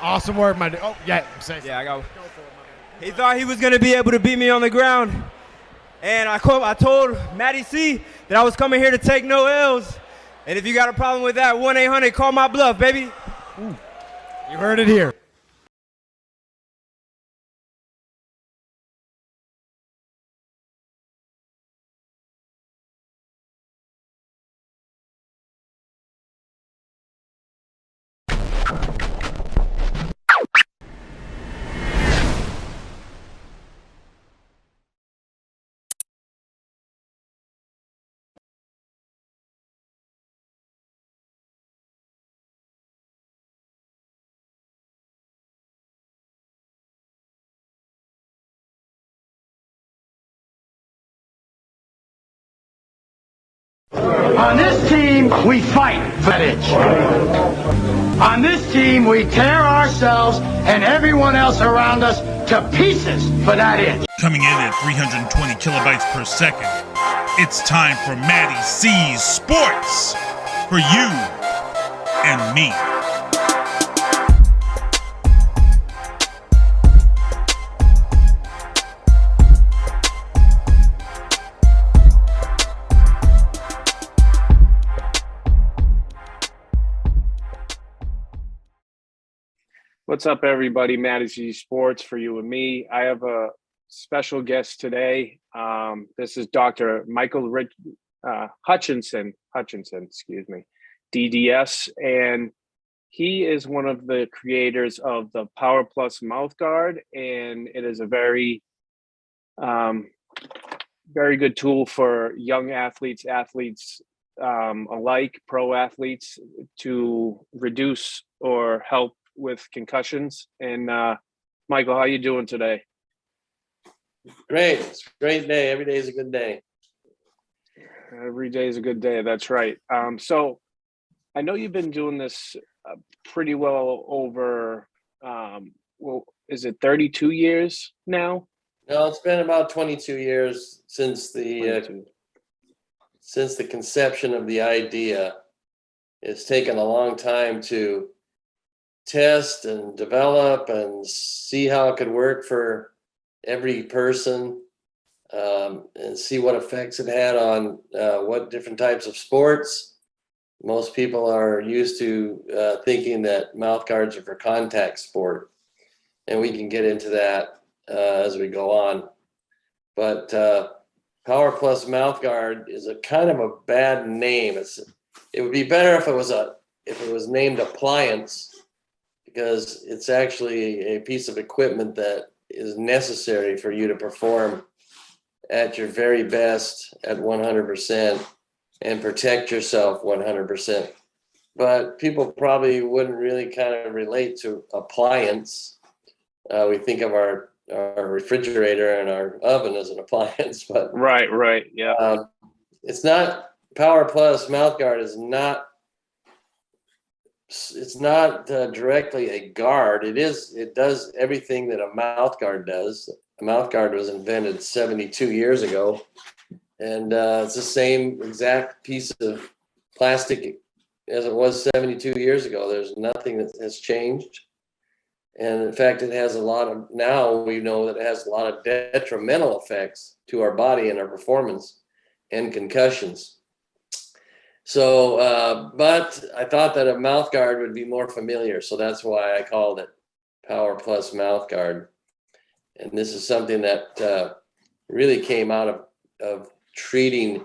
Awesome work, my dude. Oh, yeah. Say Yeah, I got. He thought he was gonna be able to beat me on the ground, and I told MattieC that I was coming here to take no L's. And if you got a problem with that, 1-800, call my bluff, baby. You heard it here. On this team, we fight for that inch. On this team, we tear ourselves and everyone else around us to pieces for that inch. Coming in at 320 kilobytes per second, it's time for MattieC's Sports for you and me. What's up, everybody? MattieC Sports for you and me. I have a special guest today. This is Dr. Michael Hutchinson, excuse me, DDS, and he is one of the creators of the Powerplus Mouthguard, and it is a very, very good tool for young athletes alike, pro athletes, to reduce or help with concussions. And Michael, how you doing today? Great. It's a great day. Every day is a good day. Every day is a good day. That's right. So I know you've been doing this pretty well over, well, is it 32 years now? No, it's been about 22 years since the conception of the idea. It's taken a long time to test and develop and see how it could work for every person, and see what effects it had on what different types of sports. Most people are used to thinking that mouth guards are for contact sport, and we can get into that as we go on. But Powerplus Mouthguard is a kind of a bad name. It would be better if it was named appliance, because it's actually a piece of equipment that is necessary for you to perform at your very best at 100% and protect yourself 100%. But people probably wouldn't really kind of relate to appliance. We think of our refrigerator and our oven as an appliance, but right, yeah. It's not. Powerplus Mouthguard is not. It's not directly a guard. It does everything that a mouth guard does. A mouth guard was invented 72 years ago, and it's the same exact piece of plastic as it was 72 years ago. There's nothing that has changed. And in fact, now we know that it has a lot of detrimental effects to our body and our performance and concussions. So, but I thought that a mouth guard would be more familiar. So that's why I called it Powerplus Mouthguard. And this is something that really came out of treating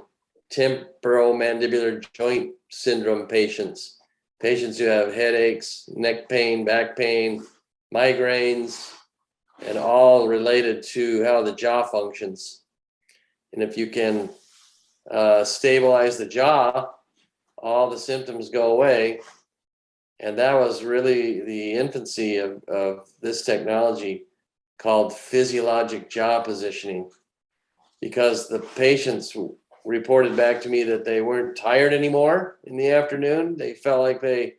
temporomandibular joint syndrome patients who have headaches, neck pain, back pain, migraines, and all related to how the jaw functions. And if you can stabilize the jaw, all the symptoms go away. And that was really the infancy of this technology called Physiologic Jaw Positioning, because the patients reported back to me that they weren't tired anymore in the afternoon. They felt like they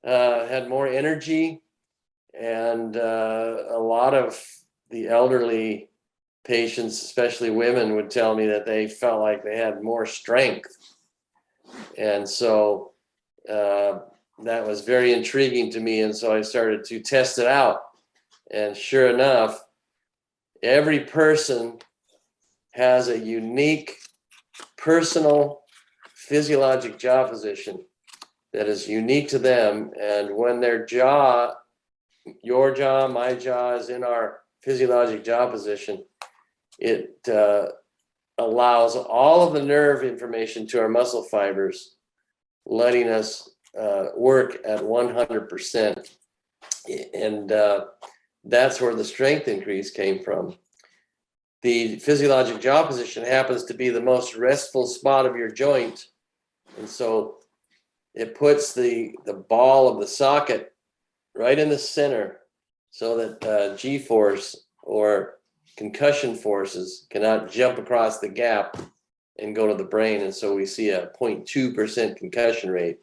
had more energy. And a lot of the elderly patients, especially women, would tell me that they felt like they had more strength. And so that was very intriguing to me. And so I started to test it out. And sure enough, every person has a unique personal physiologic jaw position that is unique to them. And when their jaw, your jaw, my jaw is in our physiologic jaw position, it allows all of the nerve information to our muscle fibers, letting us work at 100%. And that's where the strength increase came from. The physiologic jaw position happens to be the most restful spot of your joint. And so it puts the ball of the socket right in the center so that G-force or concussion forces cannot jump across the gap and go to the brain. And so we see a 0.2% concussion rate.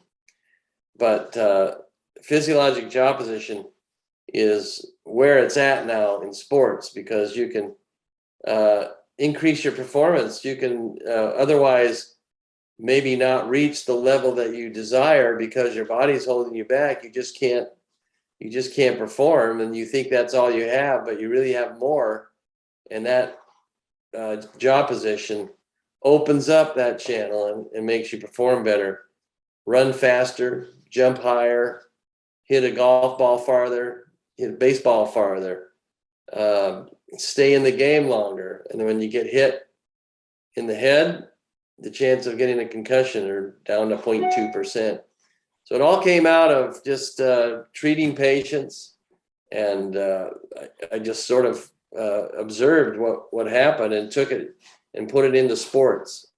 But physiologic jaw position is where it's at now in sports, because you can increase your performance. You can otherwise maybe not reach the level that you desire because your body's holding you back. You just can't perform, and you think that's all you have, but you really have more. And that jaw position opens up that channel and makes you perform better, run faster, jump higher, hit a golf ball farther, hit a baseball farther, stay in the game longer. And then when you get hit in the head, the chance of getting a concussion are down to 0.2%. So it all came out of just treating patients, and I just sort of observed what happened and took it and put it into sports.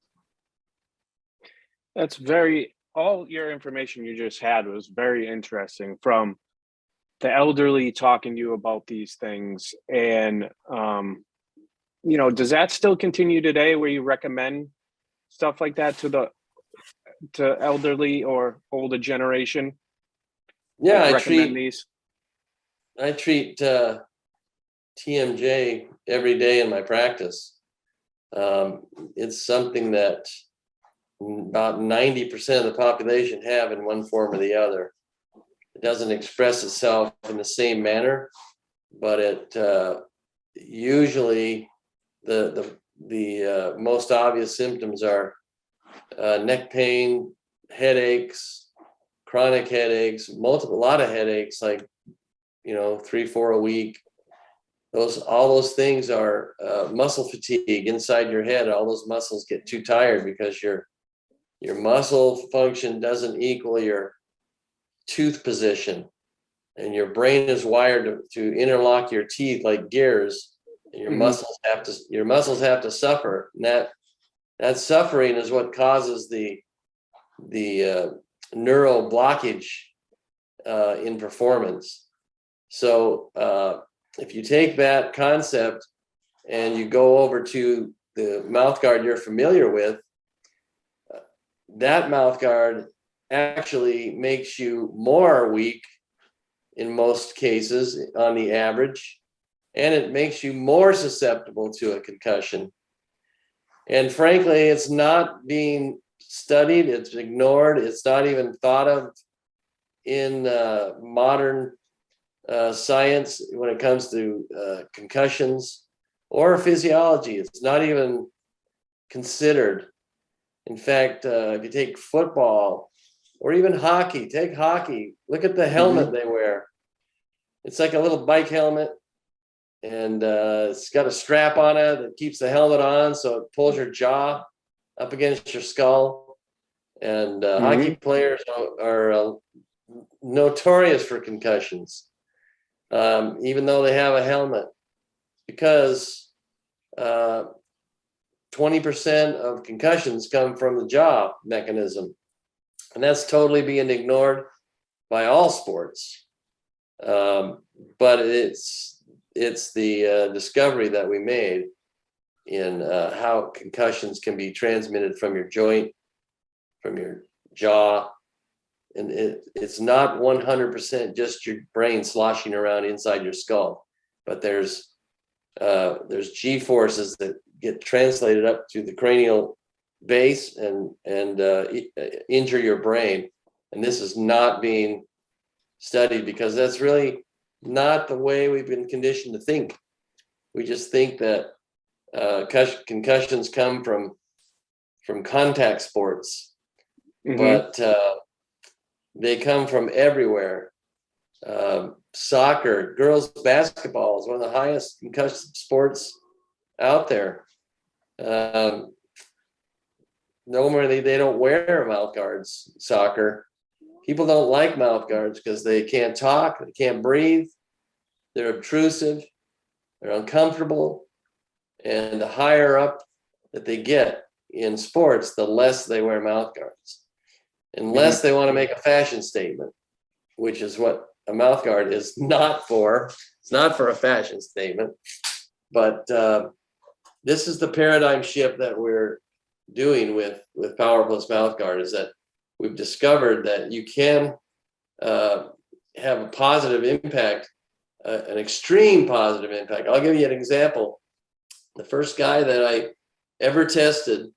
That's all your information you just had was very interesting, from the elderly talking to you about these things. And, does that still continue today, where you recommend stuff like that to elderly or older generation? Yeah, I treat TMJ every day in my practice. It's something that about 90% of the population have in one form or the other. It doesn't express itself in the same manner, but it usually the most obvious symptoms are neck pain, headaches, chronic headaches, a lot of headaches, like 3-4 a week. All those things are muscle fatigue inside your head. All those muscles get too tired because your muscle function doesn't equal your tooth position, and your brain is wired to interlock your teeth like gears. And your muscles have to suffer, and that suffering is what causes the neural blockage in performance. So if you take that concept and you go over to the mouthguard you're familiar with, that mouthguard actually makes you more weak in most cases on the average, and it makes you more susceptible to a concussion. And frankly, it's not being studied, it's ignored, it's not even thought of in modern science when it comes to concussions or physiology. It's not even considered. In fact, if you take football or even hockey, take hockey, look at the helmet they wear. It's like a little bike helmet, and it's got a strap on it that keeps the helmet on, so it pulls your jaw up against your skull. And hockey players are notorious for concussions, even though they have a helmet, because 20% of concussions come from the jaw mechanism, and that's totally being ignored by all sports. But it's the discovery that we made in how concussions can be transmitted from your joint, from your jaw, and it's not 100% just your brain sloshing around inside your skull, but there's G forces that get translated up to the cranial base and injure your brain. And this is not being studied because that's really not the way we've been conditioned to think. We just think that concussions come from contact sports, but they come from everywhere. Soccer, girls basketball is one of the highest concussion sports out there. Normally they don't wear mouth guards, soccer. People don't like mouth guards because they can't talk, they can't breathe, they're obtrusive, they're uncomfortable, and the higher up that they get in sports, the less they wear mouth guards. Unless they want to make a fashion statement, which is what a mouth guard is not for. It's not for a fashion statement, but this is the paradigm shift that we're doing with Powerplus Mouthguard, is that we've discovered that you can have a positive impact, an extreme positive impact. I'll give you an example. The first guy that I ever tested,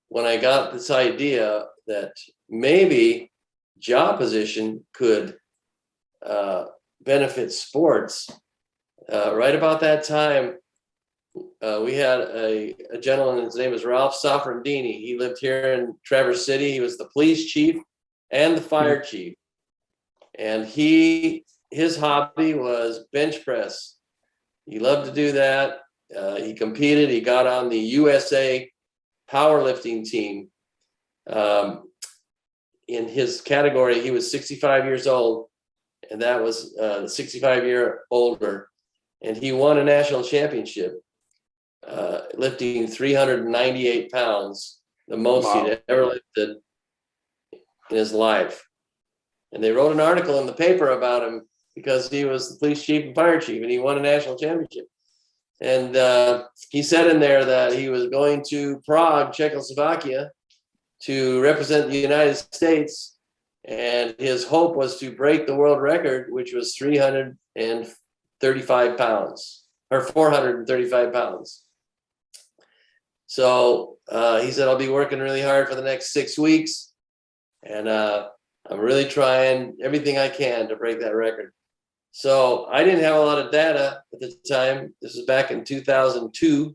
when I got this idea that maybe jaw position could benefit sports, right about that time, we had a gentleman, his name is Ralph Safrandini. He lived here in Traverse City. He was the police chief and the fire chief. And his hobby was bench press. He loved to do that. He competed. He got on the USA powerlifting team. In his category, he was 65 years old, and that was 65-year older. And he won a national championship, lifting 398 pounds, the most he'd ever lifted in his life. And they wrote an article in the paper about him because he was the police chief and fire chief, and he won a national championship. And he said in there that he was going to Prague, Czechoslovakia, to represent the United States, and his hope was to break the world record, which was 335 pounds or 435 pounds. So he said, I'll be working really hard for the next 6 weeks, and I'm really trying everything I can to break that record. So I didn't have a lot of data at the time. This was back in 2002,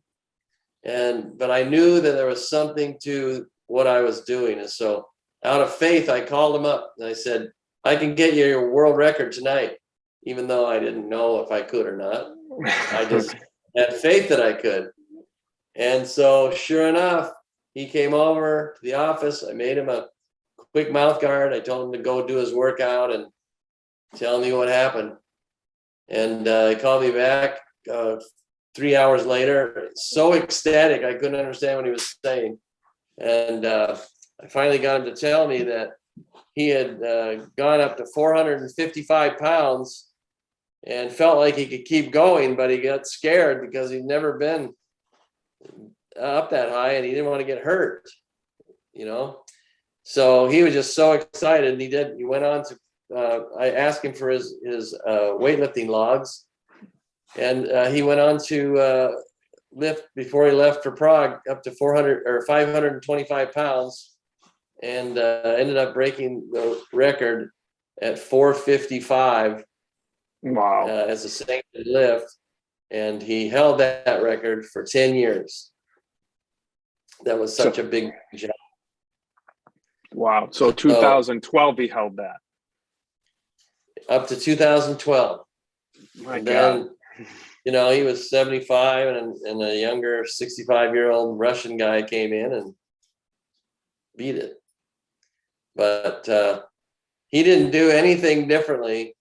but I knew that there was something to what I was doing. And so out of faith, I called him up and I said, I can get you your world record tonight, even though I didn't know if I could or not. I just had faith that I could. And so sure enough, he came over to the office. I made him a quick mouth guard. I told him to go do his workout and tell me what happened. And he called me back 3 hours later, so ecstatic, I couldn't understand what he was saying. And I finally got him to tell me that he had gone up to 455 pounds and felt like he could keep going, but he got scared because he'd never been up that high and he didn't want to get hurt, you know? So he was just so excited. And he went on to, I asked him for his weightlifting logs, and he went on to lift, before he left for Prague, up to 525 pounds, and ended up breaking the record at 455. Wow. As a sanctioned lift, and he held that record for 10 years. That was such a big job. Wow. So 2012 he held that. Up to 2012. My and God. then, you know, he was 75, and a younger 65-year-old Russian guy came in and beat it. But he didn't do anything differently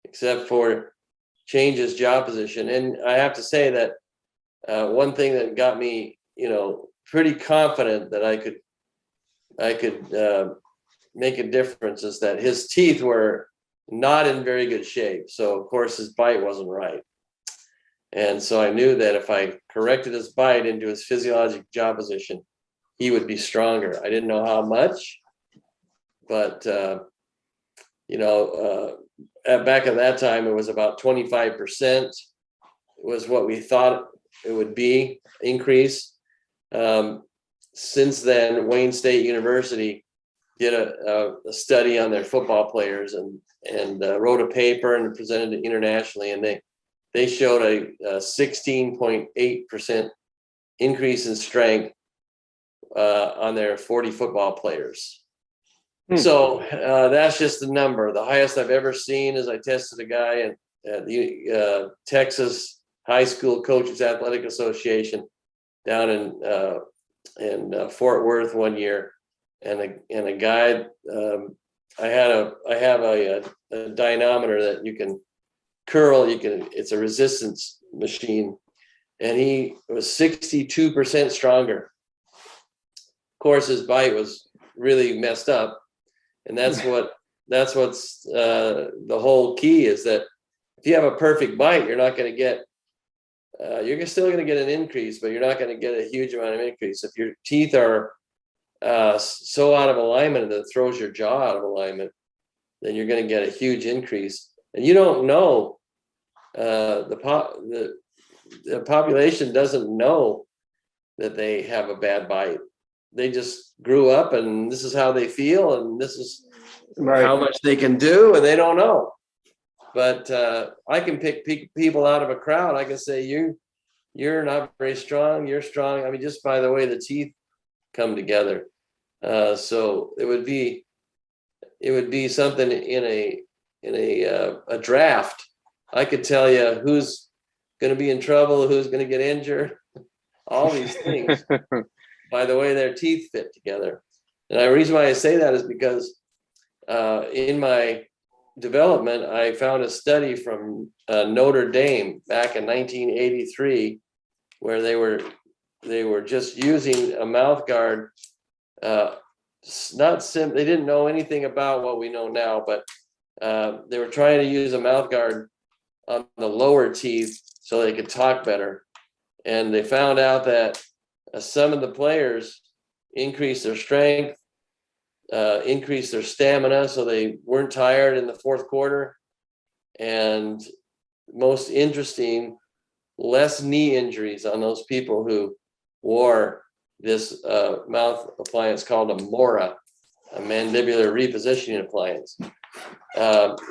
except for change his jaw position. And I have to say that one thing that got me, you know, pretty confident that I could make a difference is that his teeth were not in very good shape. So of course his bite wasn't right. And so I knew that if I corrected his bite into his physiologic jaw position, he would be stronger. I didn't know how much, but you know, back at that time, it was about 25% was what we thought it would be increase. Since then, Wayne State University did a study on their football players and wrote a paper and presented it internationally, and they showed a 16.8% increase in strength on their 40 football players. So that's just the number. The highest I've ever seen is I tested a guy at the Texas High School Coaches Athletic Association down in Fort Worth one year, and a guy. I have a dynamometer that you can curl. It's a resistance machine, and he was 62% stronger. Of course, his bite was really messed up, and that's what's the whole key is that if you have a perfect bite, you're not going to get. You're still going to get an increase, but you're not going to get a huge amount of increase. If your teeth are so out of alignment that it throws your jaw out of alignment, then you're going to get a huge increase. And you don't know, the population doesn't know that they have a bad bite. They just grew up and this is how they feel and this is how much they can do, and they don't know. But I can pick people out of a crowd. I can say, you're not very strong, you're strong. I mean, just by the way the teeth come together. So it would be something in a draft. I could tell you who's going to be in trouble, who's going to get injured, all these things by the way their teeth fit together. And the reason why I say that is because in my development, I found a study from Notre Dame back in 1983, where they were just using a mouth guard. They didn't know anything about what we know now, but they were trying to use a mouth guard on the lower teeth so they could talk better. And they found out that some of the players increased their strength, increased their stamina, so they weren't tired in the fourth quarter. And most interesting, less knee injuries on those people who wore this mouth appliance called a MORA, a mandibular repositioning appliance.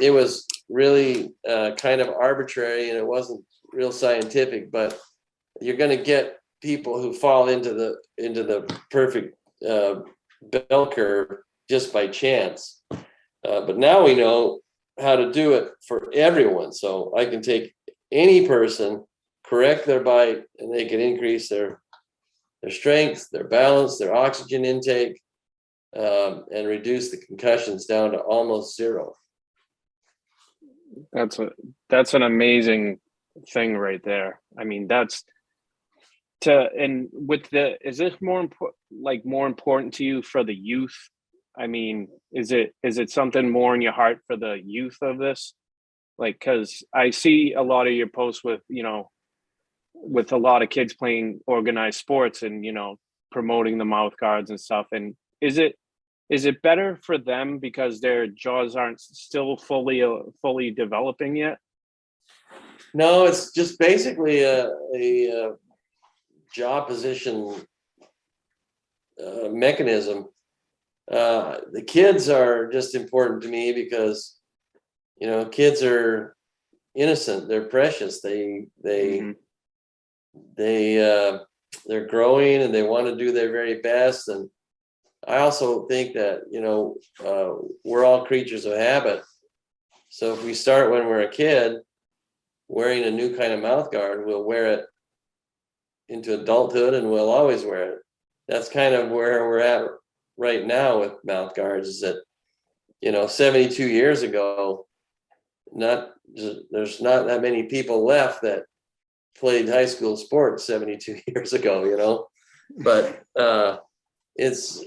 It was really kind of arbitrary and it wasn't real scientific, but you're going to get people who fall into the perfect bell curve just by chance. But now we know how to do it for everyone. So I can take any person, correct their bite, and they can increase their strength, their balance, their oxygen intake, and reduce the concussions down to almost zero. That's an amazing thing right there. I mean, is it more important to you for the youth? I mean, is it something more in your heart for the youth of this? Like, because I see a lot of your posts with a lot of kids playing organized sports and, promoting the mouth guards and stuff. And is it better for them because their jaws aren't still fully developing yet? No, it's just basically a jaw position mechanism. The kids are just important to me because, kids are innocent. They're precious. They're growing and they want to do their very best. And I also think that, we're all creatures of habit. So if we start when we're a kid wearing a new kind of mouth guard, we'll wear it into adulthood and we'll always wear it. That's kind of where we're at right now with mouth guards, is that, 72 years ago, there's not that many people left that played high school sports 72 years ago, but it's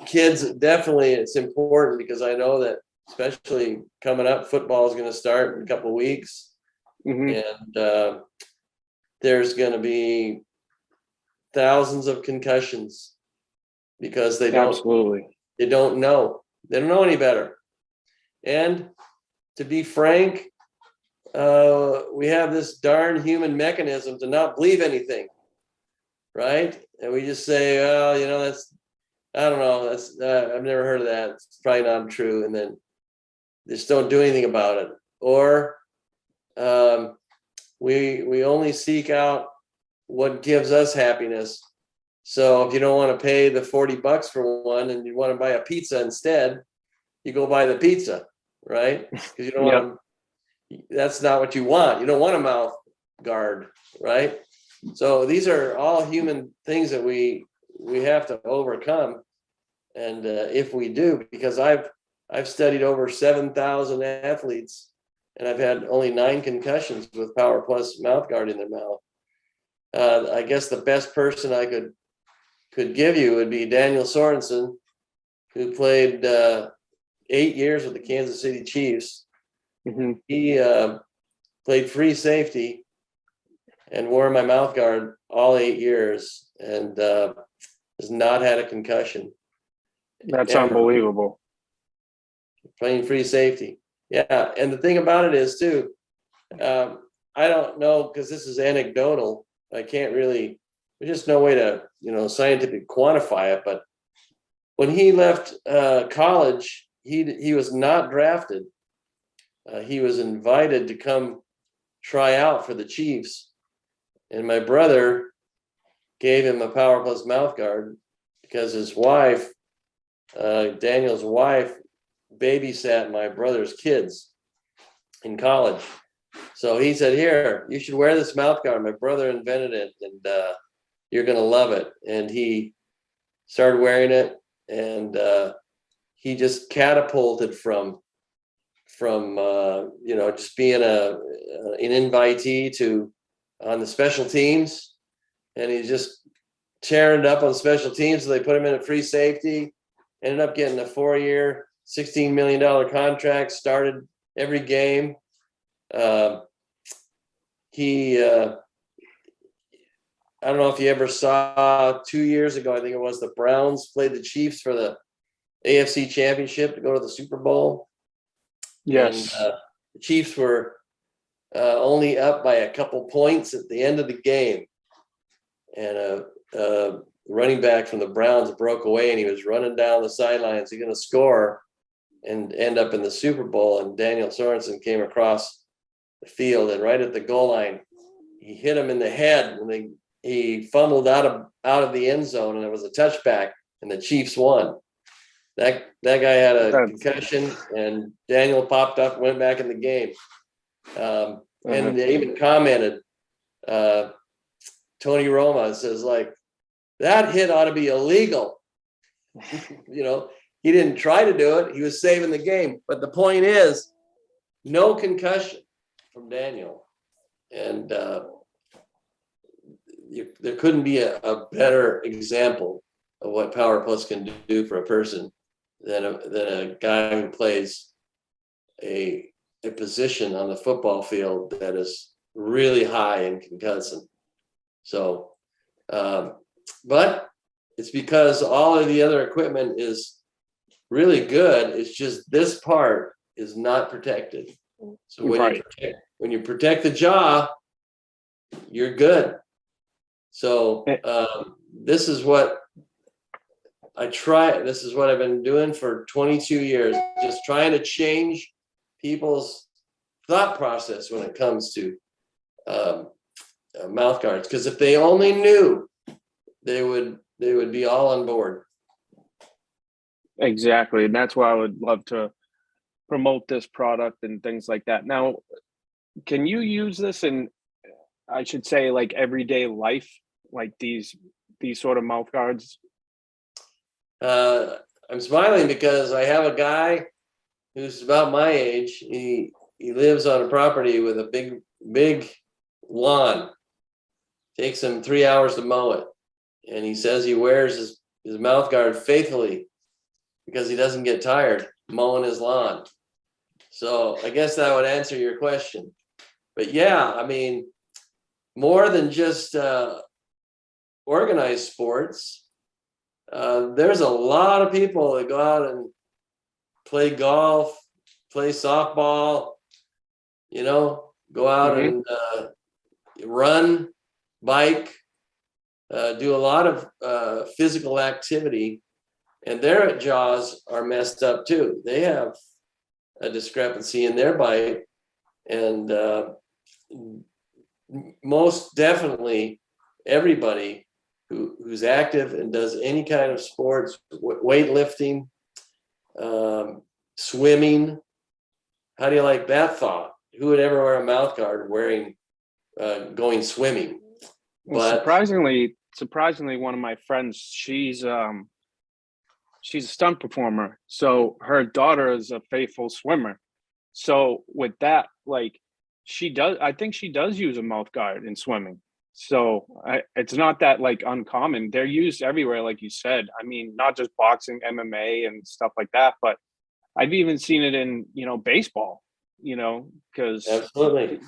kids, definitely it's important because I know that especially coming up, football is going to start in a couple of weeks. And there's going to be thousands of concussions because they don't know any better. And to be frank, we have this darn human mechanism to not believe anything, right? And we just say, well, I don't know. That's I've never heard of that. It's probably not true. And then just don't do anything about it. Or we only seek out what gives us happiness. So if you don't want to pay the $40 for one and you want to buy a pizza instead, you go buy the pizza, right? Because you don't want to, that's not what you want. You don't want a mouth guard, right? So these are all human things that we have to overcome. And if we do, because I've studied over 7,000 athletes, and I've had only 9 concussions with Powerplus Mouthguard in their mouth. I guess the best person I could give you would be Daniel Sorensen, who played 8 years with the Kansas City Chiefs. Mm-hmm. He played free safety and wore my mouth guard all 8 years, and has not had a concussion. That's ever. unbelievable. Playing free safety. Yeah. And the thing about it is too, I don't know, because this is anecdotal. I can't really, there's just no way to, scientifically quantify it. But when he left college, he was not drafted. He was invited to come try out for the Chiefs. And my brother gave him a Powerplus Mouthguard because his wife, Daniel's wife, babysat my brother's kids in college. So he said, here, you should wear this mouth guard. My brother invented it, and you're going to love it. And he started wearing it, and he just catapulted from just being an invitee to on the special teams. And he's just tearing it up on special teams. So they put him in a free safety, ended up getting a 4-year, $16 million contract, started every game. I don't know if you ever saw 2 years ago, I think it was, the Browns played the Chiefs for the AFC Championship to go to the Super Bowl. Yes. And, the Chiefs were only up by a couple points at the end of the game. And a running back from the Browns broke away, and he was running down the sidelines. He's going to score and end up in the Super Bowl. And Daniel Sorensen came across the field, and right at the goal line, he hit him in the head, and he fumbled out of the end zone, and it was a touchback, and the Chiefs won. That guy had a concussion, and Daniel popped up, went back in the game. And they even commented, Tony Roma says, like, that hit ought to be illegal. He didn't try to do it. He was saving the game. But the point is, no concussion from Daniel. And there couldn't be a better example of what Powerplus can do for a person than a guy who plays a position on the football field that is really high in concussion. So, but it's because all of the other equipment is really good. It's just this part is not protected. So when you protect the jaw, you're good. So this is what I try. This is what I've been doing for 22 years, just trying to change people's thought process when it comes to mouth guards. Because if they only knew, they would be all on board. Exactly. And that's why I would love to promote this product and things like that. Now, can you use this in, I should say, like everyday life, like these sort of mouth guards? I'm smiling because I have a guy who's about my age. He lives on a property with a big lawn. Takes him 3 hours to mow it. And he says he wears his mouth guard faithfully because he doesn't get tired mowing his lawn. So I guess that would answer your question. But yeah, I mean, more than just organized sports, there's a lot of people that go out and play golf, play softball, go out and run, bike, do a lot of physical activity and their jaws are messed up too. They have a discrepancy in their bite, and most definitely everybody who's active and does any kind of sports, weightlifting, swimming. How do you like that thought? Who would ever wear a mouth guard going swimming? Well, surprisingly, one of my friends, she's a stunt performer. So her daughter is a faithful swimmer. So with that, like I think she does use a mouth guard in swimming. So it's not that like uncommon. They're used everywhere, like you said. I mean, not just boxing, MMA and stuff like that, but I've even seen it in, baseball, because. Absolutely.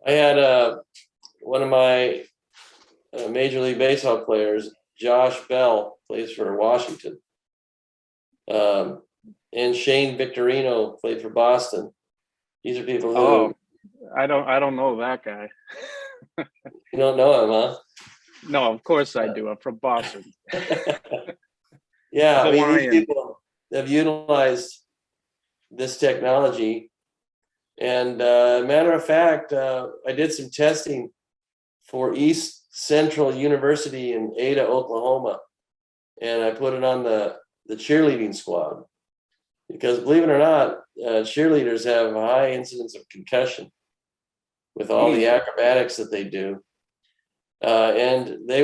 I had one of my Major League Baseball players, Josh Bell, plays for Washington. And Shane Victorino played for Boston. These are people who. I don't know that guy. You don't know him, huh? No, of course I do. I'm from Boston. Yeah, I mean, these people have utilized this technology. And matter of fact, I did some testing for East Central University in Ada, Oklahoma. And I put it on the cheerleading squad. Because believe it or not, cheerleaders have a high incidence of concussion with all the acrobatics that they do. And they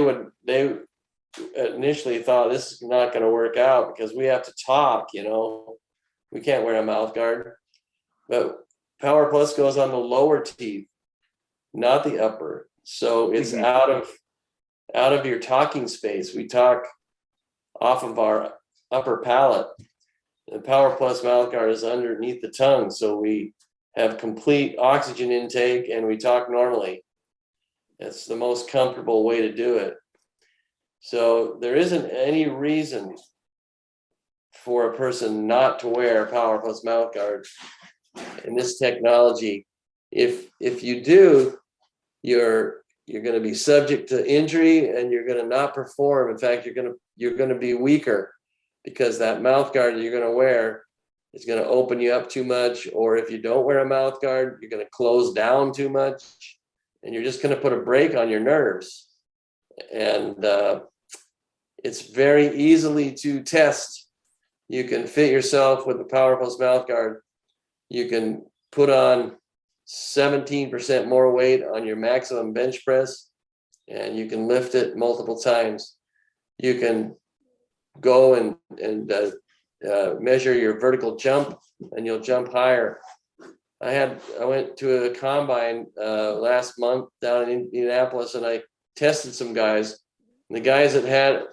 initially thought this is not going to work out because we have to talk, we can't wear a mouth guard. But Powerplus goes on the lower teeth, not the upper. So it's out of your talking space. We talk off of our upper palate. The Powerplus mouthguard is underneath the tongue, so we have complete oxygen intake and we talk normally. It's the most comfortable way to do it. So there isn't any reason for a person not to wear Powerplus mouthguard in this technology. If you do, you're going to be subject to injury and you're going to not perform. In fact, you're going to be weaker, because that mouth guard that you're going to wear is going to open you up too much. Or if you don't wear a mouth guard, you're going to close down too much, and you're just going to put a brake on your nerves. And it's very easily to test. You can fit yourself with the Powerplus mouth guard. You can put on 17% more weight on your maximum bench press, and you can lift it multiple times. You can go and measure your vertical jump, and you'll jump higher. I went to a combine last month down in Indianapolis, and I tested some guys. And the guys that had,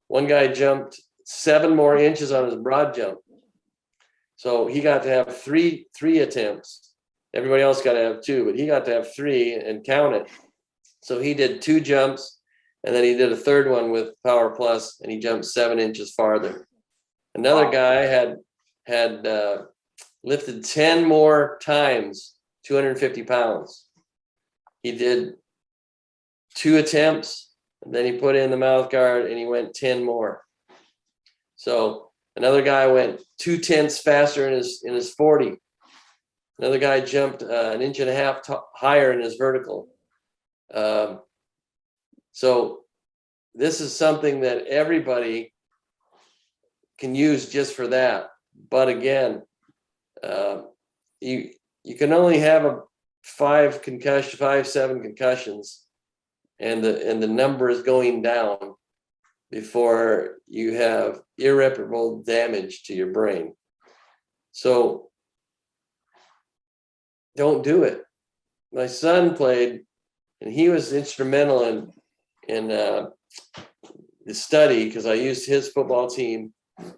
one guy jumped 7 more inches on his broad jump. So he got to have three attempts. Everybody else got to have 2, but he got to have 3 and count it. So he did 2 jumps, and then he did a third one with Powerplus, and he jumped 7 inches farther. Another guy had lifted 10 more times, 250 pounds. He did 2 attempts, and then he put in the mouth guard, and he went 10 more. So another guy went 2 tenths faster in his 40. Another guy jumped 1.5 inches higher in his vertical. So this is something that everybody can use just for that. But again, you can only have 7 concussions, and the number is going down before you have irreparable damage to your brain. So don't do it. My son played, and he was instrumental in the study, because I used his football team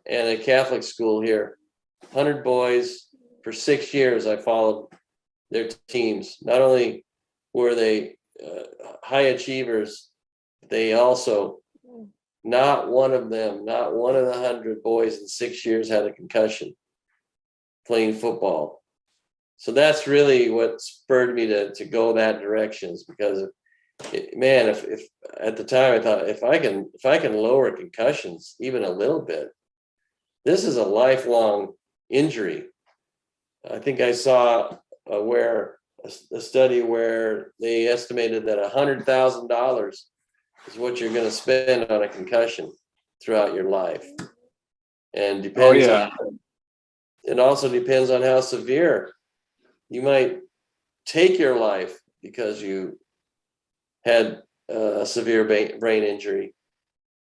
and a Catholic school here. 100 boys for 6 years. I followed their teams. Not only were they high achievers, they also, not one of the 100 boys in 6 years had a concussion playing football. So that's really what spurred me to go that direction, is because man, if at the time I thought if I can lower concussions even a little bit, this is a lifelong injury. I think I saw a study where they estimated that $100,000 is what you're going to spend on a concussion throughout your life, and depends on. It also depends on how severe. You might take your life because you had a severe brain injury.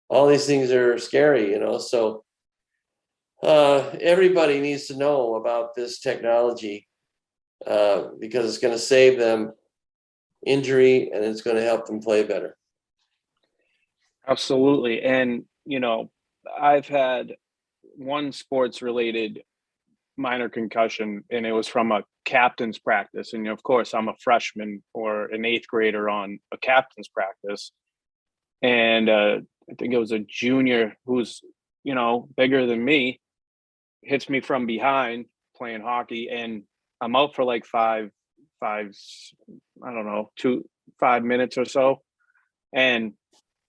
All these things are scary, so everybody needs to know about this technology because it's going to save them injury and it's going to help them play better. Absolutely. And, I've had one sports related minor concussion, and it was from a captain's practice. And of course, I'm a freshman or an 8th grader on a captain's practice. And I think it was a junior who's, bigger than me, hits me from behind playing hockey, and I'm out for like 5 minutes or so. And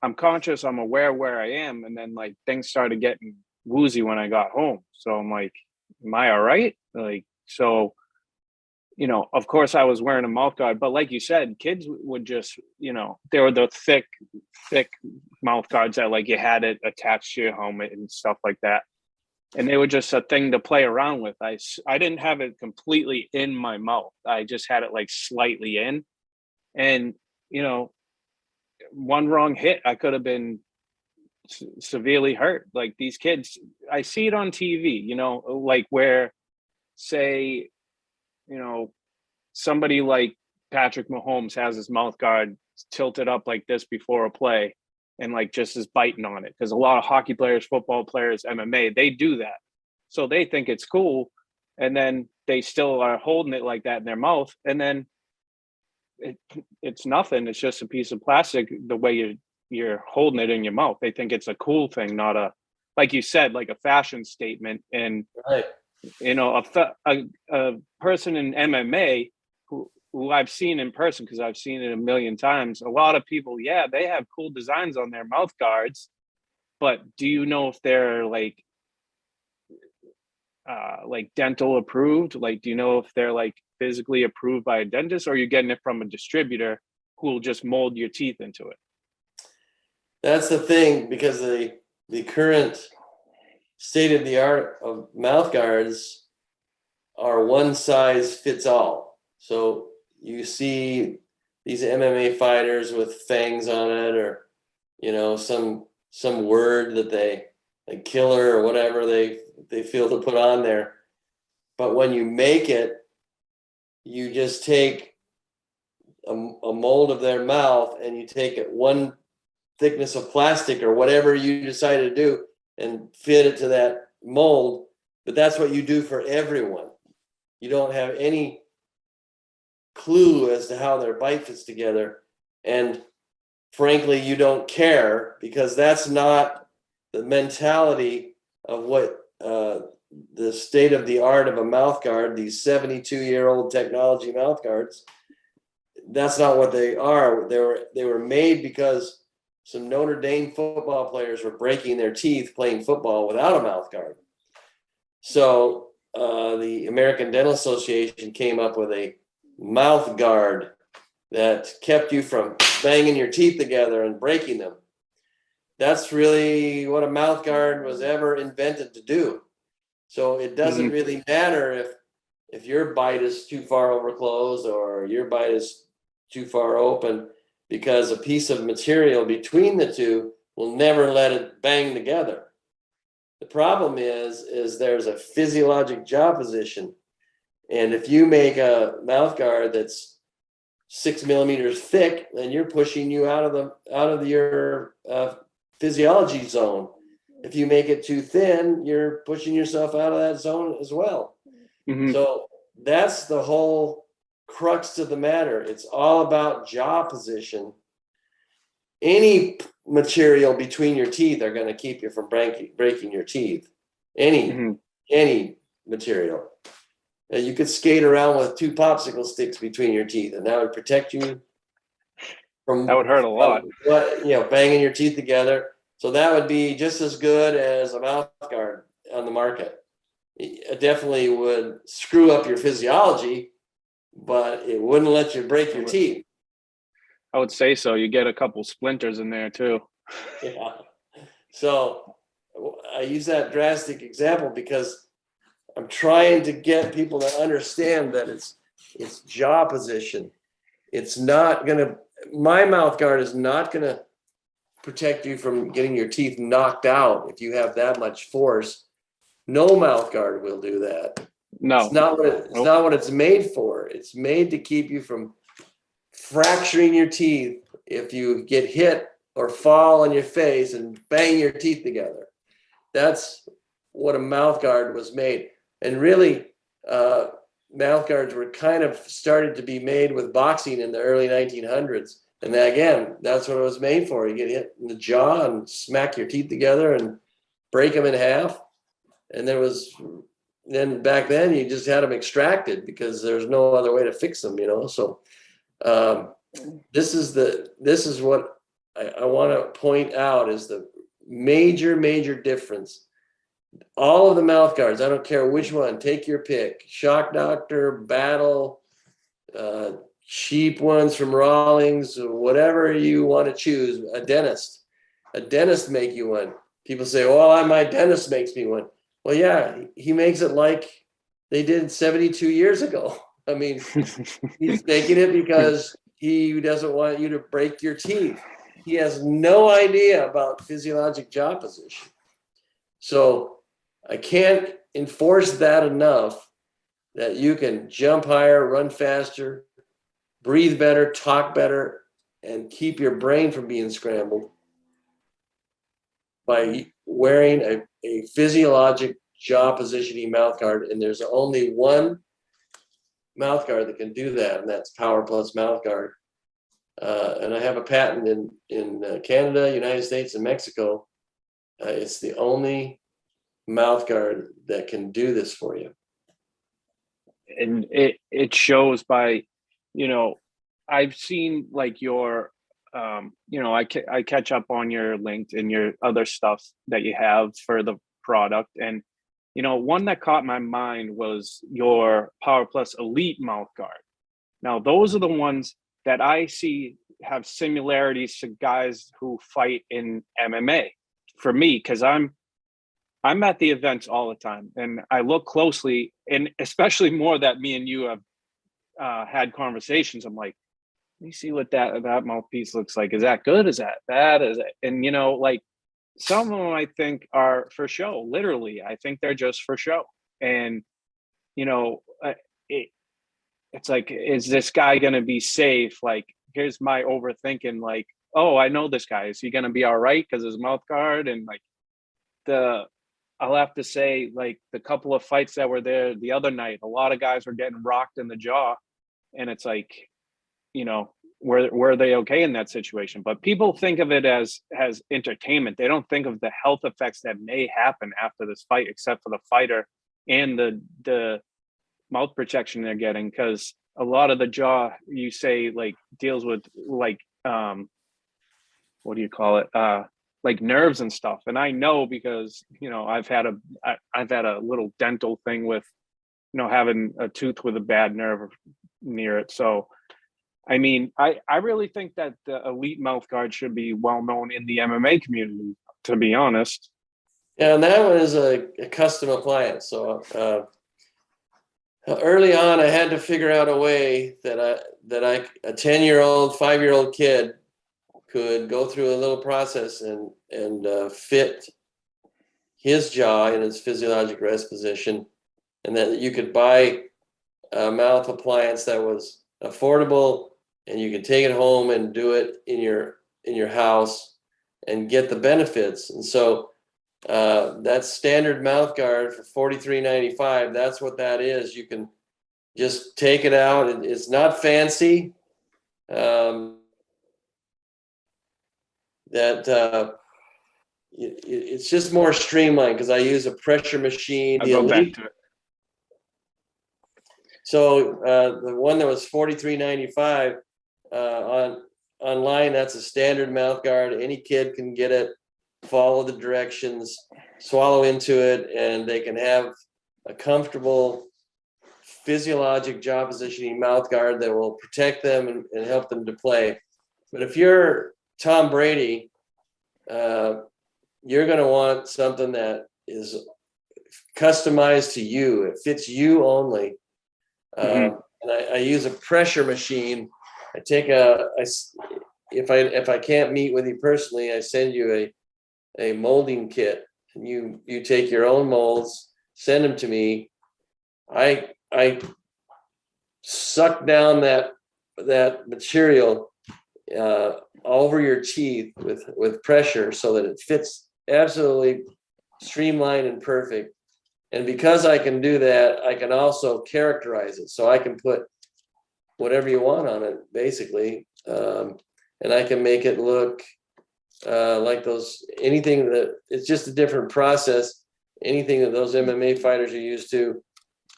I'm conscious, I'm aware where I am. And then like things started getting woozy when I got home. So I'm like, am I all right? Like, so, of course I was wearing a mouth guard, but like you said, kids would just, they were the thick mouth guards that like you had it attached to your helmet and stuff like that. And they were just a thing to play around with. I didn't have it completely in my mouth. I just had it like slightly in. And, one wrong hit, I could have been severely hurt. Like these kids, I see it on TV, like where, say, somebody like Patrick Mahomes has his mouth guard tilted up like this before a play and like just is biting on it. Because a lot of hockey players, football players, MMA, they do that. So they think it's cool. And then they still are holding it like that in their mouth. And then it's nothing. It's just a piece of plastic the way you're holding it in your mouth. They think it's a cool thing, not a, like you said, like a fashion statement. And, right. A person in MMA who I've seen in person, because I've seen it a million times, a lot of people, they have cool designs on their mouth guards, but do you know if they're like dental approved? Like, do you know if they're like physically approved by a dentist, or are you getting it from a distributor who will just mold your teeth into it? That's the thing, because the current state of the art of mouth guards are one size fits all. So you see these MMA fighters with fangs on it, or some word that they like killer or whatever they feel to put on there. But when you make it, you just take a mold of their mouth and you take it one thickness of plastic or whatever you decide to do and fit it to that mold. But that's what you do for everyone. You don't have any clue as to how their bite fits together. And frankly, you don't care, because that's not the mentality of what the state of the art of a mouth guard, these 72-year-old technology mouth guards, that's not what they are. They were made because some Notre Dame football players were breaking their teeth playing football without a mouth guard. So the American Dental Association came up with a mouth guard that kept you from banging your teeth together and breaking them. That's really what a mouth guard was ever invented to do. So it doesn't really matter if your bite is too far over closed or your bite is too far open, because a piece of material between the two will never let it bang together. The problem is there's a physiologic jaw position. And if you make a mouth guard that's 6 millimeters thick, then you're pushing you out of your physiology zone. If you make it too thin, you're pushing yourself out of that zone as well. Mm-hmm. So that's the whole crux to the matter. It's all about jaw position. Any material between your teeth are going to keep you from breaking your teeth. Any material. You could skate around with 2 popsicle sticks between your teeth, and that would protect you from That would hurt a lot. Banging your teeth together. So that would be just as good as a mouth guard on the market. It definitely would screw up your physiology, but it wouldn't let you break your teeth. I would say so. You get a couple splinters in there too. Yeah. So I use that drastic example because I'm trying to get people to understand that it's jaw position. It's not gonna, my mouth guard is not gonna protect you from getting your teeth knocked out if you have that much force. No mouth guard will do that. No, It's not what it's made for. It's made to keep you from fracturing your teeth if you get hit or fall on your face and bang your teeth together. That's what a mouth guard was made. And really, mouth guards were kind of started to be made with boxing in the early 1900s. And then, again, that's what it was made for. You get hit in the jaw and smack your teeth together and break them in half. And then back then you just had them extracted because there's no other way to fix them, So this is what I want to point out is the major difference. All of the mouth guards, I don't care which one, take your pick. Shock Doctor, Battle, cheap ones from Rawlings, whatever you want to choose. A dentist make you one. People say, "Oh, my dentist makes me one." Well, yeah, he makes it like they did 72 years ago. I mean, he's making it because he doesn't want you to break your teeth. He has no idea about physiologic jaw position. So I can't enforce that enough that you can jump higher, run faster, breathe better, talk better, and keep your brain from being scrambled by wearing a physiologic jaw positioning mouth guard. And there's only one mouth guard that can do that, and that's Powerplus Mouthguard. And I have a patent in Canada, United States, and Mexico. It's the only mouth guard that can do this for you. And it shows by, I've seen like your, I catch up on your LinkedIn, your other stuff that you have for the product. And, one that caught my mind was your Powerplus Elite mouth guard. Now, those are the ones that I see have similarities to guys who fight in MMA for me, because I'm at the events all the time and I look closely, and especially more that me and you have had conversations. I'm like, let me see what that mouthpiece looks like. Is that good? Is that bad? Is it? And like some of them I think are for show. Literally, I think they're just for show. And it's like, is this guy going to be safe? Like, here's my overthinking. Like, oh, I know this guy. Is he going to be all right because his mouth guard? And like I'll have to say, like the couple of fights that were there the other night, a lot of guys were getting rocked in the jaw, and it's like, were they okay in that situation? But people think of it as entertainment. They don't think of the health effects that may happen after this fight, except for the fighter and the mouth protection they're getting, because a lot of the jaw, you say, like deals with like what do you call it, like nerves and stuff. And I know because I've had a little dental thing with having a tooth with a bad nerve near it. So I mean, I really think that the Elite mouth guard should be well known in the MMA community, to be honest. Yeah, and that one is a custom appliance. So early on, I had to figure out a way that a 10-year-old, 5-year-old kid could go through a little process and fit his jaw in its physiologic rest position, and that you could buy a mouth appliance that was affordable, and you could take it home and do it in your house and get the benefits. And so that standard mouth guard for $43.95, that's what that is. You can just take it out. It's not fancy. It's just more streamlined because I use a pressure machine. I'll go back to it. So the one that was $43.95 online. That's a standard mouth guard. Any kid can get it, follow the directions, swallow into it, and they can have a comfortable physiologic jaw positioning mouth guard that will protect them and help them to play. But if you're Tom Brady, you're going to want something that is customized to you. It fits you only. And I use a pressure machine. I take if I can't meet with you personally, I send you a molding kit, and you take your own molds, send them to me. I suck down that material over your teeth with pressure so that it fits absolutely streamlined and perfect. And because I can do that, I can also characterize it. So I can put whatever you want on it, basically. And I can make it look like anything that, it's just a different process. Anything that those MMA fighters are used to,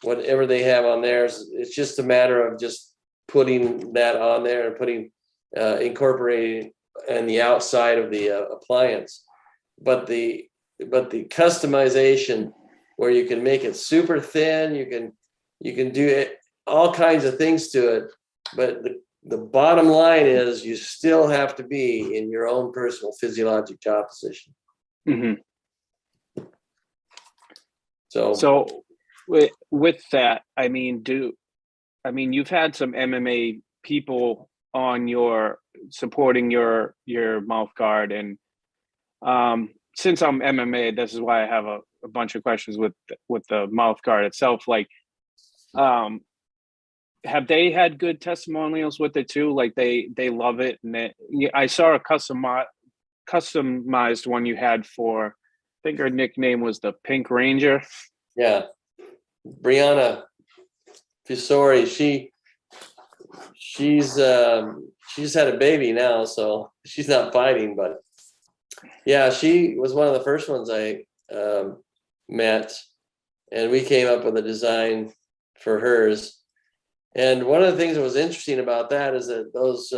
whatever they have on theirs, it's just a matter of just putting that on there and incorporating on the outside of the appliance. But the customization, where you can make it super thin, you can do it, all kinds of things to it. But the bottom line is you still have to be in your own personal physiologic jaw position. Mm-hmm. So with that, I mean, you've had some MMA people on supporting your mouth guard, and since I'm MMA, this is why I have a bunch of questions with the mouth guard itself. Like, have they had good testimonials with it too? Like they love it, and I saw a customized one you had for, I think her nickname was the Pink Ranger. Yeah, Brianna Fisori, she's had a baby now, so she's not fighting, but yeah, she was one of the first ones I met, and we came up with a design for hers. And one of the things that was interesting about that is that those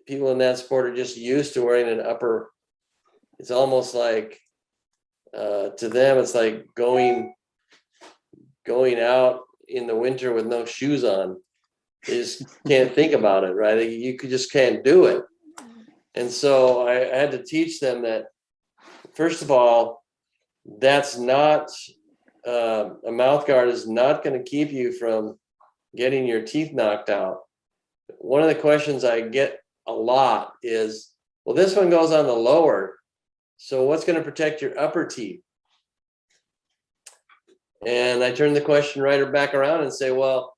people in that sport are just used to wearing an upper. It's almost like to them, it's like going out in the winter with no shoes on. They just can't think about it, right? You just can't do it. And so I had to teach them that, first of all, that's not a mouth guard is not going to keep you from getting your teeth knocked out. One of the questions I get a lot is, well, this one goes on the lower, so what's going to protect your upper teeth? And I turn the question right back around and say, well,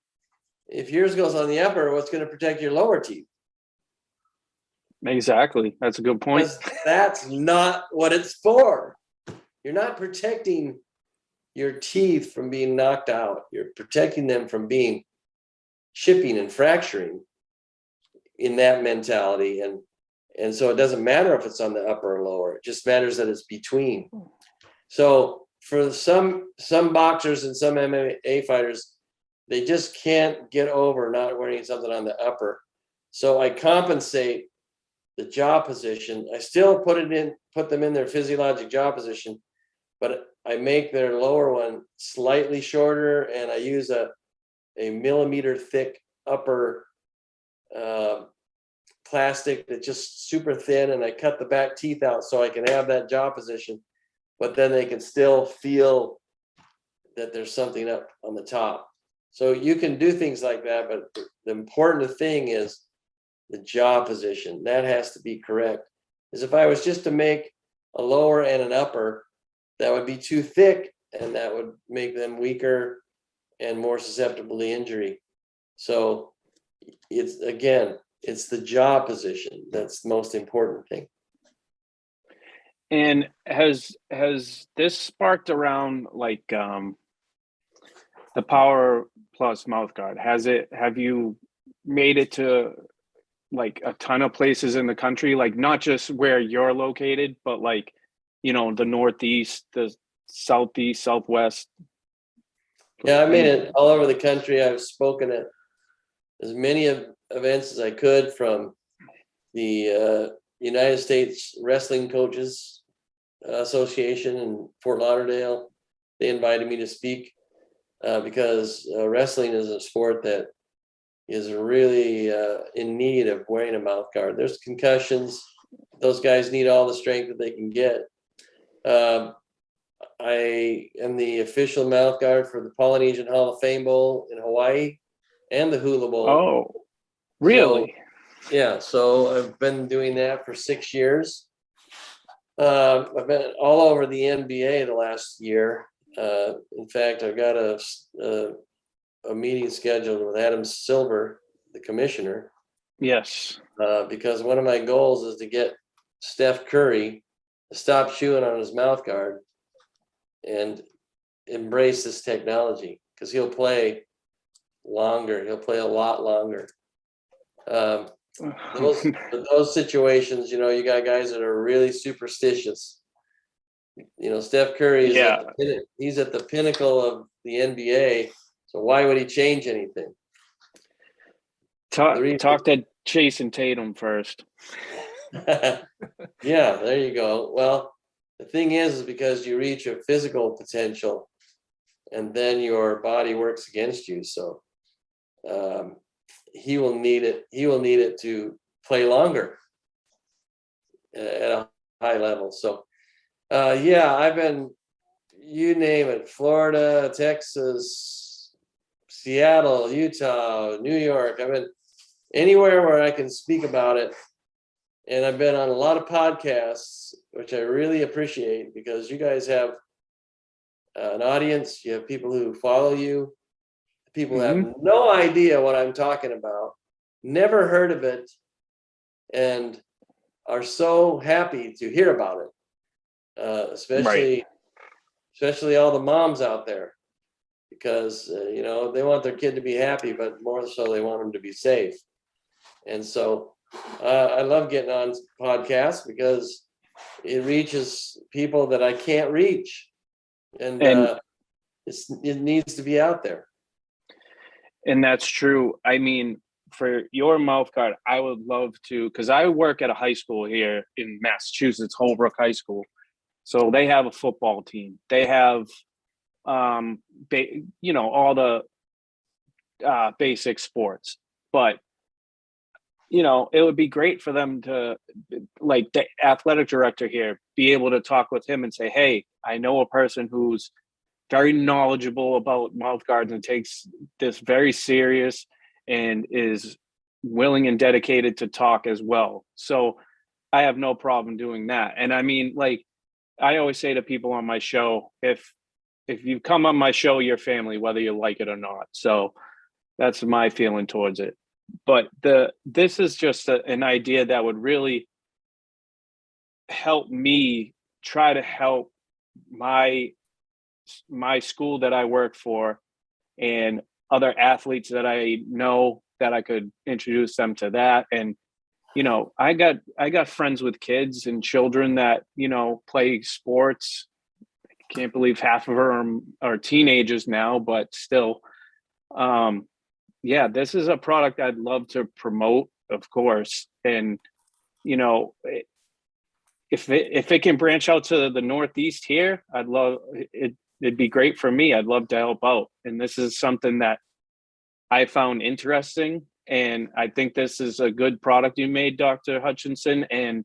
if yours goes on the upper, what's going to protect your lower teeth? Exactly. That's a good point. Because that's not what it's for. You're not protecting your teeth from being knocked out. You're protecting them from being chipping and fracturing in that mentality. And so it doesn't matter if it's on the upper or lower. It just matters that it's between. So for some boxers and some MMA fighters, they just can't get over not wearing something on the upper. So I compensate the jaw position. I still put them in their physiologic jaw position, but I make their lower one slightly shorter, and I use a millimeter thick upper plastic that's just super thin, and I cut the back teeth out so I can have that jaw position, but then they can still feel that there's something up on the top. So you can do things like that, but the important thing is the jaw position. That has to be correct. Because if I was just to make a lower and an upper, that would be too thick, and that would make them weaker and more susceptible to injury. So it's the jaw position that's the most important thing. And has this sparked around like the Powerplus Mouthguard? Have you made it to like a ton of places in the country, like not just where you're located, but like, the Northeast, the Southeast, Southwest? Yeah, I made it all over the country. I've spoken at as many events as I could, from the United States Wrestling Coaches Association in Fort Lauderdale. They invited me to speak because wrestling is a sport that is really in need of wearing a mouth guard. There's concussions. Those guys need all the strength that they can get. I am the official mouth guard for the Polynesian Hall of Fame Bowl in Hawaii and the Hula Bowl. Oh, really? So I've been doing that for 6 years. I've been all over the NBA the last year. In fact, I've got a meeting scheduled with Adam Silver, the commissioner. Yes. Because one of my goals is to get Steph Curry to stop chewing on his mouth guard and embrace this technology, because he'll play longer. He'll play a lot longer. Those situations, you got guys that are really superstitious. Steph Curry is he's at the pinnacle of the NBA. So why would he change anything? Talk to Jason Tatum first. Yeah, there you go. Well, the thing is because you reach a physical potential and then your body works against you. So he will need it. He will need it to play longer at a high level. So I've been, you name it, Florida, Texas, Seattle, Utah, New York. I've been anywhere where I can speak about it. And I've been on a lot of podcasts, which I really appreciate, because you guys have an audience. You have people who follow you. People have no idea what I'm talking about, never heard of it, and are so happy to hear about it. Especially all the moms out there, because they want their kid to be happy, but more so they want them to be safe. And so I love getting on podcasts because it reaches people that I can't reach, and it needs to be out there. And that's true. I mean, for your mouth guard, I would love to, because I work at a high school here in Massachusetts, Holbrook High School. So they have a football team. They have, all the basic sports. But, it would be great for them to, like the athletic director here, be able to talk with him and say, hey, I know a person who's very knowledgeable about mouth guards and takes this very serious and is willing and dedicated to talk as well. So I have no problem doing that. And I mean, like I always say to people on my show, if you come on my show, you're family, whether you like it or not. So that's my feeling towards it. But this is just an idea that would really help me try to help my school that I work for and other athletes that I know, that I could introduce them to that. And, I got friends with kids and children that, play sports. I can't believe half of them are teenagers now, but still, this is a product I'd love to promote, of course. And, if it can branch out to the Northeast here, I'd love it. It'd be great for me. I'd love to help out. And this is something that I found interesting. And I think this is a good product you made, Dr. Hutchinson. And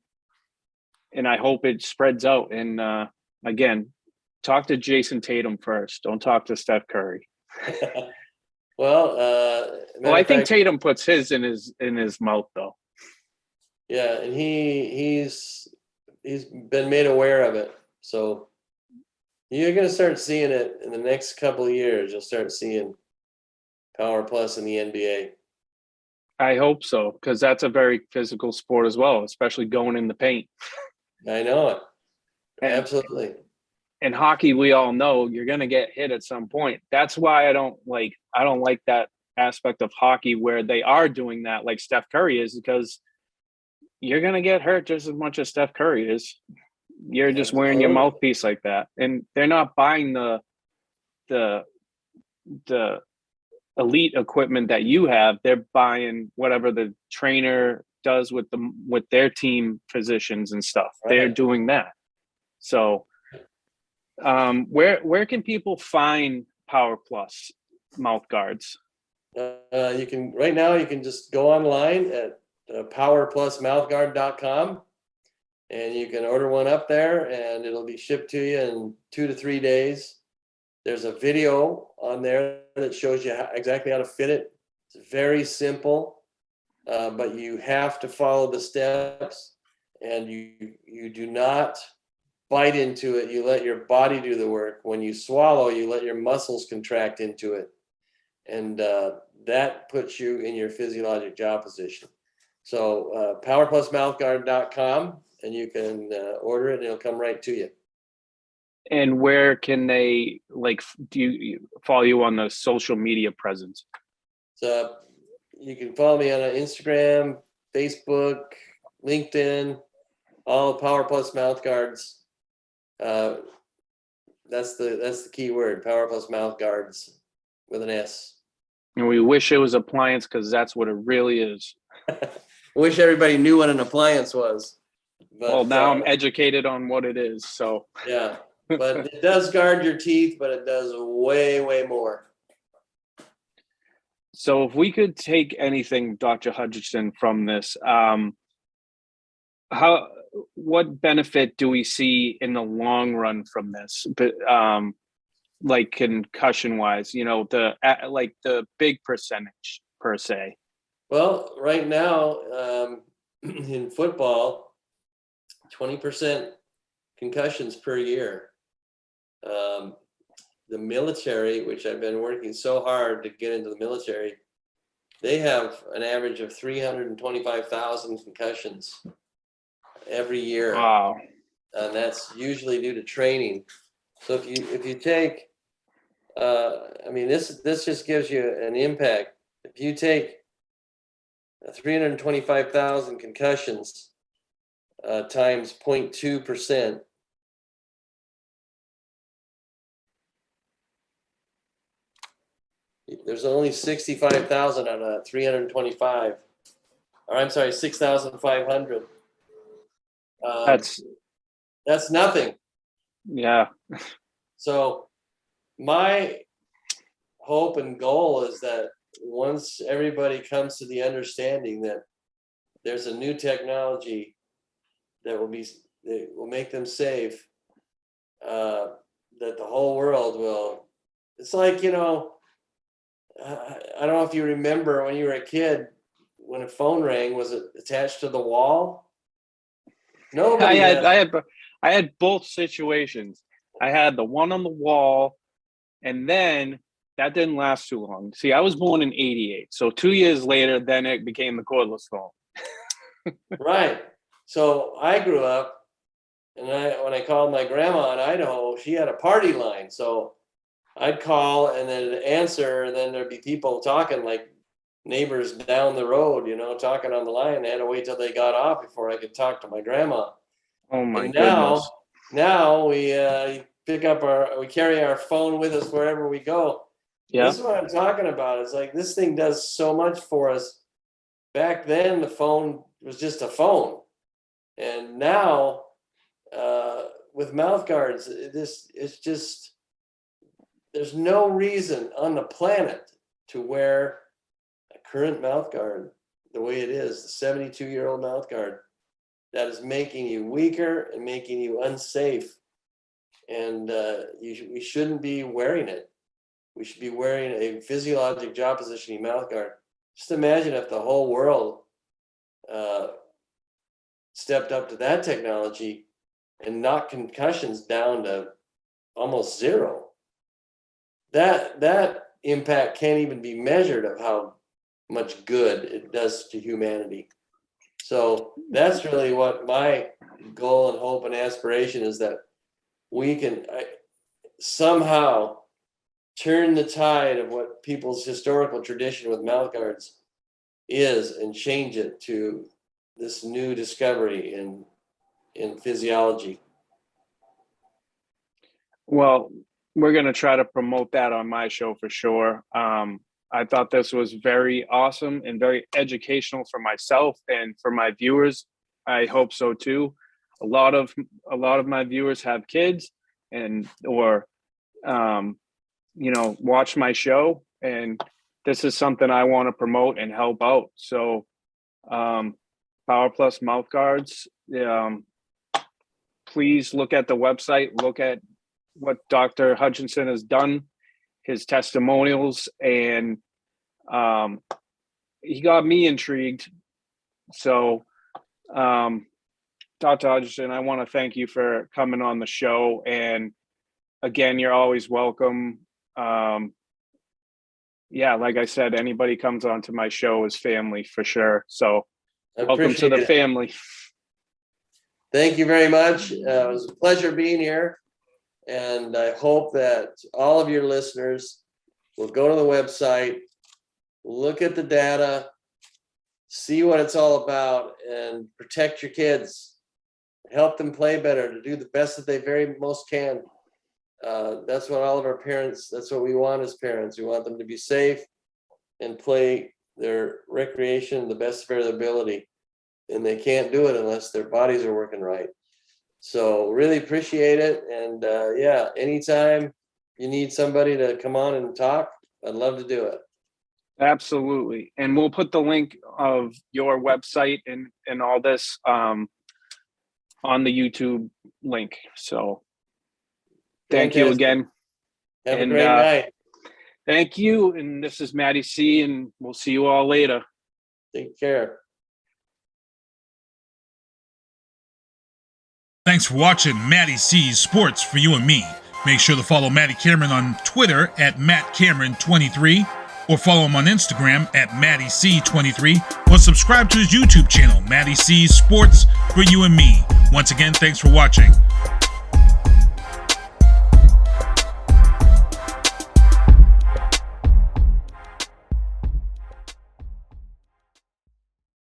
I hope it spreads out. And again, talk to Jason Tatum first. Don't talk to Steph Curry. I think Tatum puts his in his mouth though. Yeah, and he's been made aware of it. So you're going to start seeing it in the next couple of years. You'll start seeing Powerplus in the NBA. I hope so, because that's a very physical sport as well, especially going in the paint. I know it. Absolutely. And hockey, we all know you're going to get hit at some point. That's why I don't like that aspect of hockey where they are doing that like Steph Curry is, because you're going to get hurt just as much as Steph Curry is. You're just wearing your mouthpiece like that. And they're not buying the elite equipment that you have. They're buying whatever the trainer does with their team physicians and stuff. Right. They're doing that. So where can people find Powerplus Mouthguards? You can just go online at powerplusmouthguard.com, and you can order one up there, and it'll be shipped to you in 2 to 3 days. There's a video on there that shows you exactly how to fit it. It's very simple, but you have to follow the steps, and you do not bite into it. You let your body do the work. When you swallow, you let your muscles contract into it, and that puts you in your physiologic jaw position. So powerplusmouthguard.com, and you can order it, and it'll come right to you. And where can they do you follow you on the social media presence? So you can follow me on Instagram, Facebook, LinkedIn, all Powerplus Mouthguards. That's the key word, Powerplus Mouthguards with an S. And we wish it was appliance, because that's what it really is. Wish everybody knew what an appliance was. But, well, now I'm educated on what it is. So yeah, but it does guard your teeth, but it does way, way more. So if we could take anything, Dr. Hutchinson, from this, what benefit do we see in the long run from this? But like concussion wise, the big percentage per se. Well, right now in football, 20% concussions per year. The military, which I've been working so hard to get into the military, they have an average of 325,000 concussions every year. Wow. And that's usually due to training. So if you take, this just gives you an impact. If you take 325,000 concussions times 0.2%, there's only 65,000 out of 325, or I'm sorry, 6,500. That's nothing. Yeah. So my hope and goal is that once everybody comes to the understanding that there's a new technology that will make them safe, that the whole world will. It's like, I don't know if you remember when you were a kid, when a phone rang, was it attached to the wall? Nobody. I had both situations. I had the one on the wall, and then that didn't last too long. See, I was born in '88, so 2 years later, then it became the cordless phone. Right. So I grew up, and when I called my grandma in Idaho, she had a party line. So I'd call and then answer, and then there'd be people talking, like neighbors down the road, talking on the line. They had to wait till they got off before I could talk to my grandma. Oh my and goodness. Now we we carry our phone with us wherever we go. Yeah. This is what I'm talking about. It's like this thing does so much for us. Back then, the phone was just a phone. And now, with mouth guards, it's just, there's no reason on the planet to wear a current mouth guard the way it is, the 72-year-old mouth guard, that is making you weaker and making you unsafe. And we shouldn't be wearing it. We should be wearing a physiologic jaw positioning mouth guard. Just imagine if the whole world stepped up to that technology and knocked concussions down to almost zero. That impact can't even be measured of how much good it does to humanity. So that's really what my goal and hope and aspiration is, that we can somehow turn the tide of what people's historical tradition with mouth guards is and change it to this new discovery in physiology. Well, we're going to try to promote that on my show for sure. I thought this was very awesome and very educational for myself and for my viewers. I hope so too. A lot of my viewers have kids or watch my show, and this is something I want to promote and help out. So Powerplus Mouthguards, please look at the website, look at what Dr. Hutchinson has done, his testimonials, and he got me intrigued. So Dr. Hutchinson, I want to thank you for coming on the show, and again, you're always welcome. Like I said, anybody comes onto my show is family for sure. So welcome to the family. Thank you very much. It was a pleasure being here. And I hope that all of your listeners will go to the website, look at the data, see what it's all about, and protect your kids. Help them play better, to do the best that they very most can. That's what all of our parents, that's what we want as parents. We want them to be safe and play their recreation the best of their ability. And they can't do it unless their bodies are working right. So really appreciate it. And anytime you need somebody to come on and talk, I'd love to do it. Absolutely. And we'll put the link of your website and all this on the YouTube link. So thank you again. Have a great night. Thank you. And this is MattieC, and we'll see you all later. Take care. Thanks for watching MattieC Sports for You and Me. Make sure to follow Matty Cameron on Twitter at MattCameron23, or follow him on Instagram at MattieC23, or subscribe to his YouTube channel, MattieC Sports for You and Me. Once again, thanks for watching.